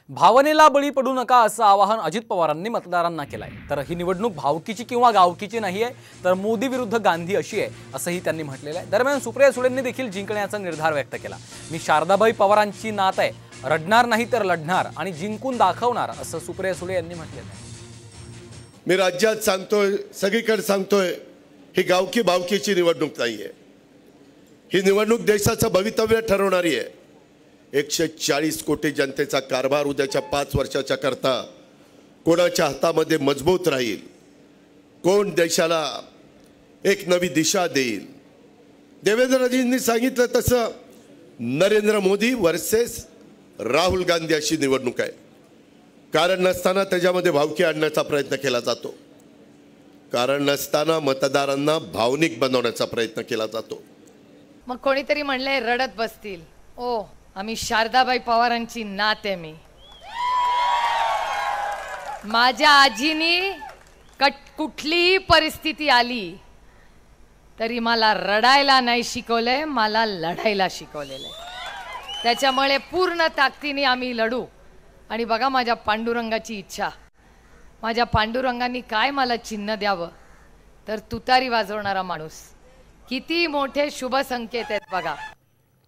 भावनेला बळी पडू नका असं आवाहन अजित पवारांनी मतदारांना केलंय। तर ही निवडणूक भावकीची किंवा गावकीची नाहीये, तर मोदी विरुद्ध गांधी अशी आहे असंही त्यांनी म्हटलेलं आहे। दरम्यान सुप्रिया सुळेंनी देखील जिंकण्याचा निर्धार व्यक्त केला। मी शारदाबाई पवारांची नात आहे, रडणार नाही तर लढणार आणि जिंकून दाखवणार असं सुप्रिया सुळे यांनी म्हटलेलं आहे। मी राज्यात सांगतोय, सगळीकडे सांगतोय, ही गावकी भावकीची निवडणूक नाहीये। ही निवडणूक देशाचं भवितव्य ठरवणारी आहे। 140 कोटी जनतेचा कारभार उद्याच्या 5 वर्षाच्या करता कोणाच्या हातामध्ये मजबूत राहील, कोण देशाला एक नवी दिशा देईल। देवेंद्रजींनी सांगितलं तसं नरेंद्र मोदी वर्सेस राहुल गांधी अशी निवडणूक आहे। कारण नसताना त्याच्यामध्ये भावकी आणण्याचा प्रयत्न केला जातो, कारण नसताना मतदारांना भावनिक बनवण्याचा प्रयत्न केला जातो। मग कोणीतरी म्हणले रडत बसतील, ओ आम्ही शारदाबाई पवारांची नात आहे। मी माझ्या आजीनी कुठलीही परिस्थिती आली तरी मला रडायला नाही शिकवलंय, मला लढायला शिकवलेलं आहे। त्याच्यामुळे पूर्ण ताकदीने आम्ही लढू। आणि बघा माझ्या पांडुरंगाची इच्छा, माझ्या पांडुरंगांनी काय मला चिन्ह द्यावं, तर तुतारी वाजवणारा माणूस। किती मोठे शुभ संकेत आहेत बघा।